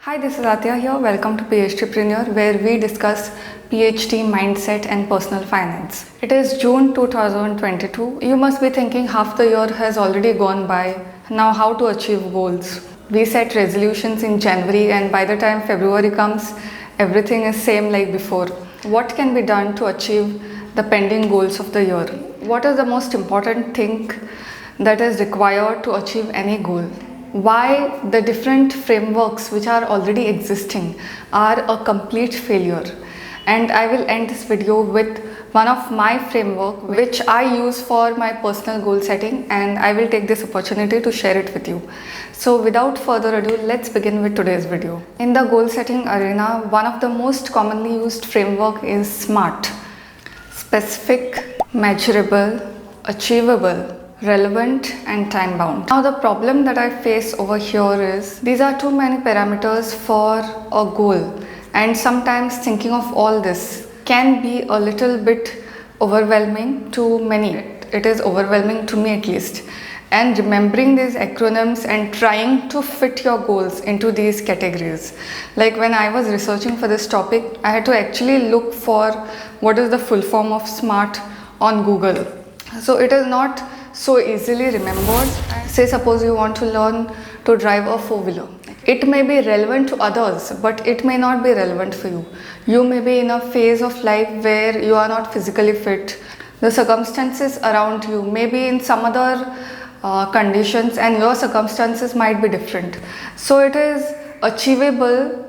Hi, this is Atya here. Welcome to PhDpreneur, where we discuss PhD mindset and personal finance. It is June 2022. You must be thinking half the year has already gone by. Now, how to achieve goals? We set resolutions in January, and by the time February comes, everything is same like before. What can be done to achieve the pending goals of the year? What is the most important thing that is required to achieve any goal? Why the different frameworks which are already existing are a complete failure. And I will end this video with one of my framework which I use for my personal goal setting, and I will take this opportunity to share it with you. So without further ado, let's begin with today's video. In the goal setting arena, one of the most commonly used framework is SMART: specific, measurable, achievable, relevant, and time bound. Now the problem that I face over here is these are too many parameters for a goal, and sometimes thinking of all this can be a little bit overwhelming to many. It is overwhelming to me at least. And remembering these acronyms and trying to fit your goals into these categories. Like when I was researching for this topic, I had to actually look for what is the full form of SMART on Google. So it is not so easily remembered. Say suppose you want to learn to drive a four-wheeler. It may be relevant to others, but it may not be relevant for you. You may be in a phase of life where you are not physically fit. The circumstances around you may be in some other conditions, and your circumstances might be different. So it is achievable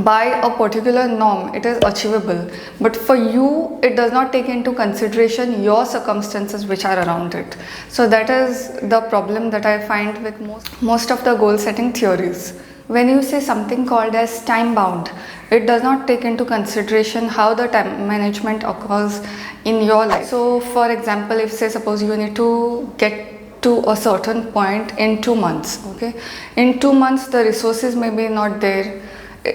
by a particular norm. It is achievable, but for you it does not take into consideration your circumstances which are around it. So that is the problem that I find with most of the goal setting theories. When you say something called as time bound, it does not take into consideration how the time management occurs in your life. So for example, if say suppose you need to get to a certain point in 2 months, okay, in 2 months the resources may be not there.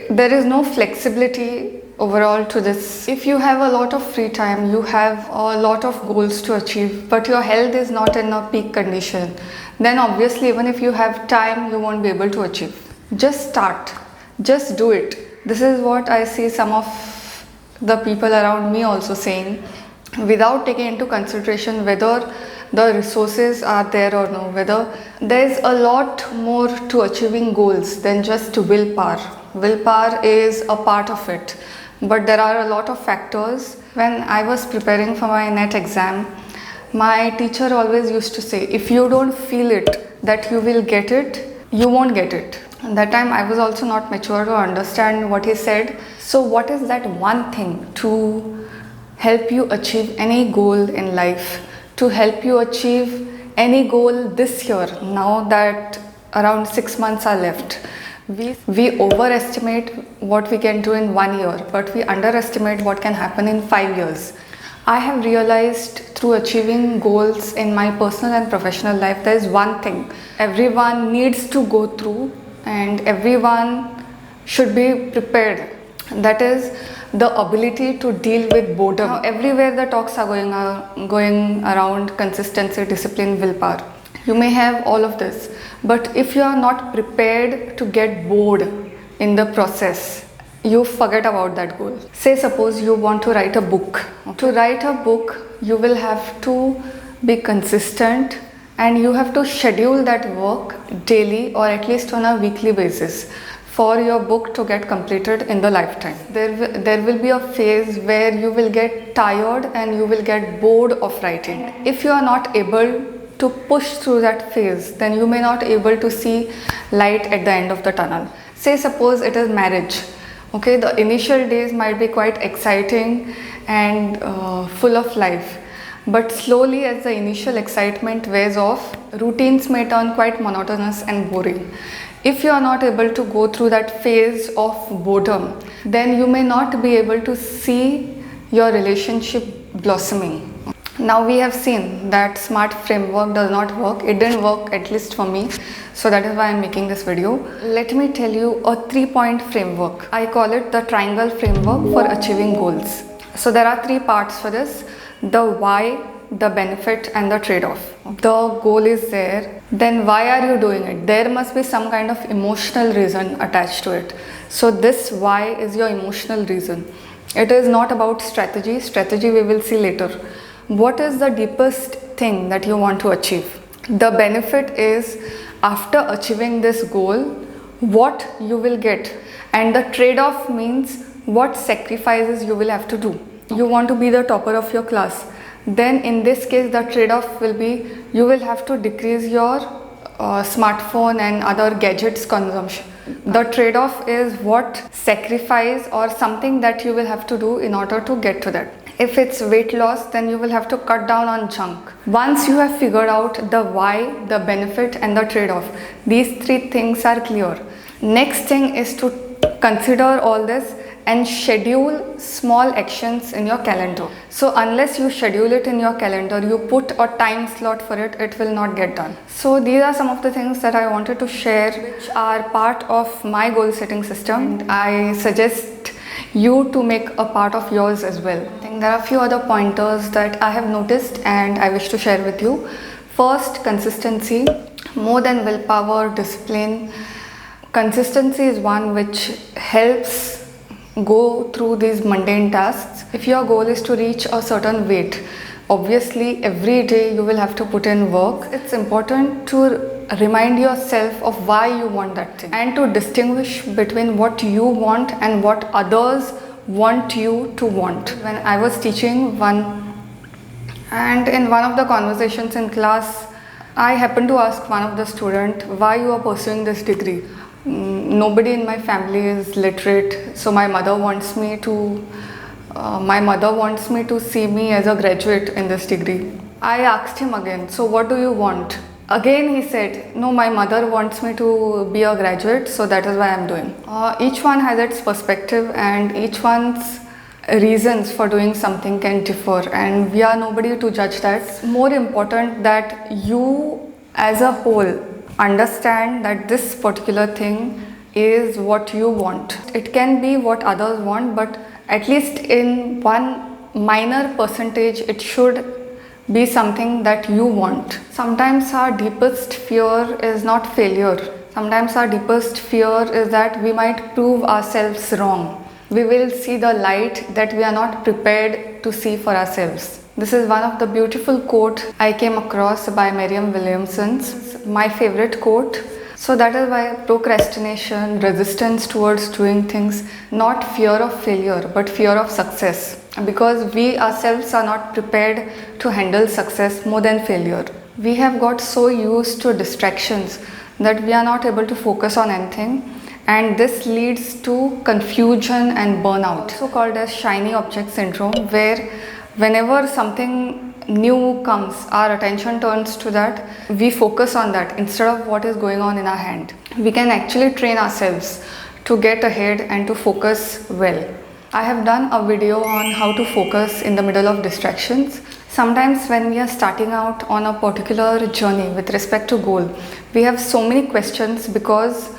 There is no flexibility overall to this. If you have a lot of free time, you have a lot of goals to achieve, but your health is not in a peak condition, then obviously even if you have time, you won't be able to achieve. Just start, just do it. This is what I see some of the people around me also saying, without taking into consideration whether the resources are there or no, whether there is a lot more to achieving goals than just willpower. Willpower is a part of it, but there are a lot of factors. When I was preparing for my NET exam, my teacher always used to say, if you don't feel it that you will get it, you won't get it. And that time I was also not mature to understand what he said. So what is that one thing to help you achieve any goal in life, to help you achieve any goal this year, now that around 6 months are left? We overestimate what we can do in 1 year, but we underestimate what can happen in 5 years. I have realized through achieving goals in my personal and professional life, there is one thing everyone needs to go through and everyone should be prepared. That is the ability to deal with boredom. Now, everywhere the talks are going around consistency, discipline, willpower. You may have all of this, but if you are not prepared to get bored in the process, you forget about that goal. Say suppose you want to write a book. To write a book, you will have to be consistent, and you have to schedule that work daily or at least on a weekly basis for your book to get completed in the lifetime. There will be a phase where you will get tired and you will get bored of writing. If you are not able to push through that phase, then you may not able to see light at the end of the tunnel. Say suppose it is marriage. Okay, the initial days might be quite exciting and full of life, but slowly as the initial excitement wears off, routines may turn quite monotonous and boring. If you are not able to go through that phase of boredom, then you may not be able to see your relationship blossoming. Now we have seen that SMART framework does not work. It didn't work, at least for me. So that is why I'm making this video. Let me tell you a 3-point framework. I call it the triangle framework for achieving goals. So there are 3 parts for this: the why, the benefit and the trade-off. The goal is there, then why are you doing it? There must be some kind of emotional reason attached to it. So this why is your emotional reason. It is not about strategy. Strategy we will see later. What is the deepest thing that you want to achieve? The benefit is after achieving this goal, what you will get, and the trade-off means what sacrifices you will have to do. You want to be the topper of your class, then in this case the trade-off will be you will have to decrease your smartphone and other gadgets consumption. The trade-off is what sacrifice or something that you will have to do in order to get to that. If it's weight loss, then you will have to cut down on junk. Once you have figured out the why, the benefit and the trade-off, these three things are clear. Next thing is to consider all this and schedule small actions in your calendar. So unless you schedule it in your calendar, you put a time slot for it, it will not get done. So these are some of the things that I wanted to share which are part of my goal setting system. And I suggest you to make a part of yours as well. I think there are a few other pointers that I have noticed and I wish to share with you. First, consistency. More than willpower, discipline. Consistency is one which helps go through these mundane tasks. If your goal is to reach a certain weight, obviously every day you will have to put in work. It's important to remind yourself of why you want that thing and to distinguish between what you want and what others want you to want. When I was teaching in one of the conversations in class, I happened to ask one of the students why you are pursuing this degree. Nobody in my family is literate, so my mother wants me to see me as a graduate in this degree. I asked him again, so what do you want? Again he said, no, my mother wants me to be a graduate, so that is why I am doing. Each one has its perspective and each one's reasons for doing something can differ, and we are nobody to judge that. It's more important that you as a whole understand that this particular thing is what you want. It can be what others want, but at least in one minor percentage it should be something that you want. Sometimes our deepest fear is not failure. Sometimes our deepest fear is that we might prove ourselves wrong. We will see the light that we are not prepared to see for ourselves. This is one of the beautiful quotes I came across by Mariam Williamson's, my favorite quote. So that is why procrastination, resistance towards doing things, not fear of failure, but fear of success. Because we ourselves are not prepared to handle success more than failure. We have got so used to distractions that we are not able to focus on anything. And this leads to confusion and burnout, also called as shiny object syndrome, where whenever something new comes, our attention turns to that. We focus on that instead of what is going on in our hand. We can actually train ourselves to get ahead and to focus well. I have done a video on how to focus in the middle of distractions. Sometimes when we are starting out on a particular journey with respect to goal, we have so many questions because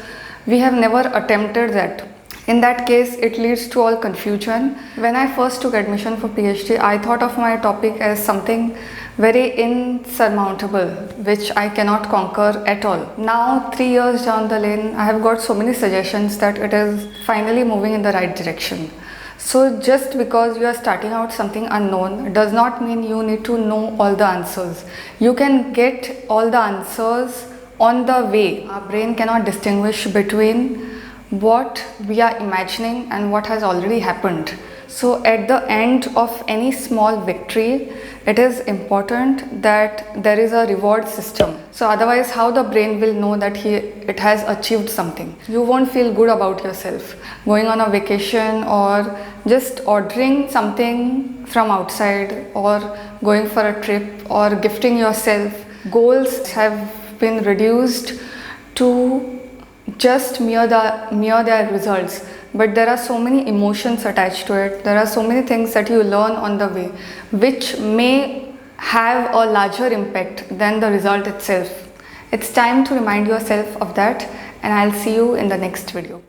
we have never attempted that. In that case, it leads to all confusion. When I first took admission for PhD, I thought of my topic as something very insurmountable, which I cannot conquer at all. Now, 3 years down the lane, I have got so many suggestions that it is finally moving in the right direction. So just because you are starting out something unknown does not mean you need to know all the answers. You can get all the answers on the way. Our brain cannot distinguish between what we are imagining and what has already happened. So at the end of any small victory, it is important that there is a reward system. So otherwise, how the brain will know that it has achieved something? You won't feel good about yourself. Going on a vacation or just ordering something from outside or going for a trip or gifting yourself. Goals have been reduced to just mere their results, but there are so many emotions attached to it. There are so many things that you learn on the way which may have a larger impact than the result itself. It's time to remind yourself of that, and I'll see you in the next video.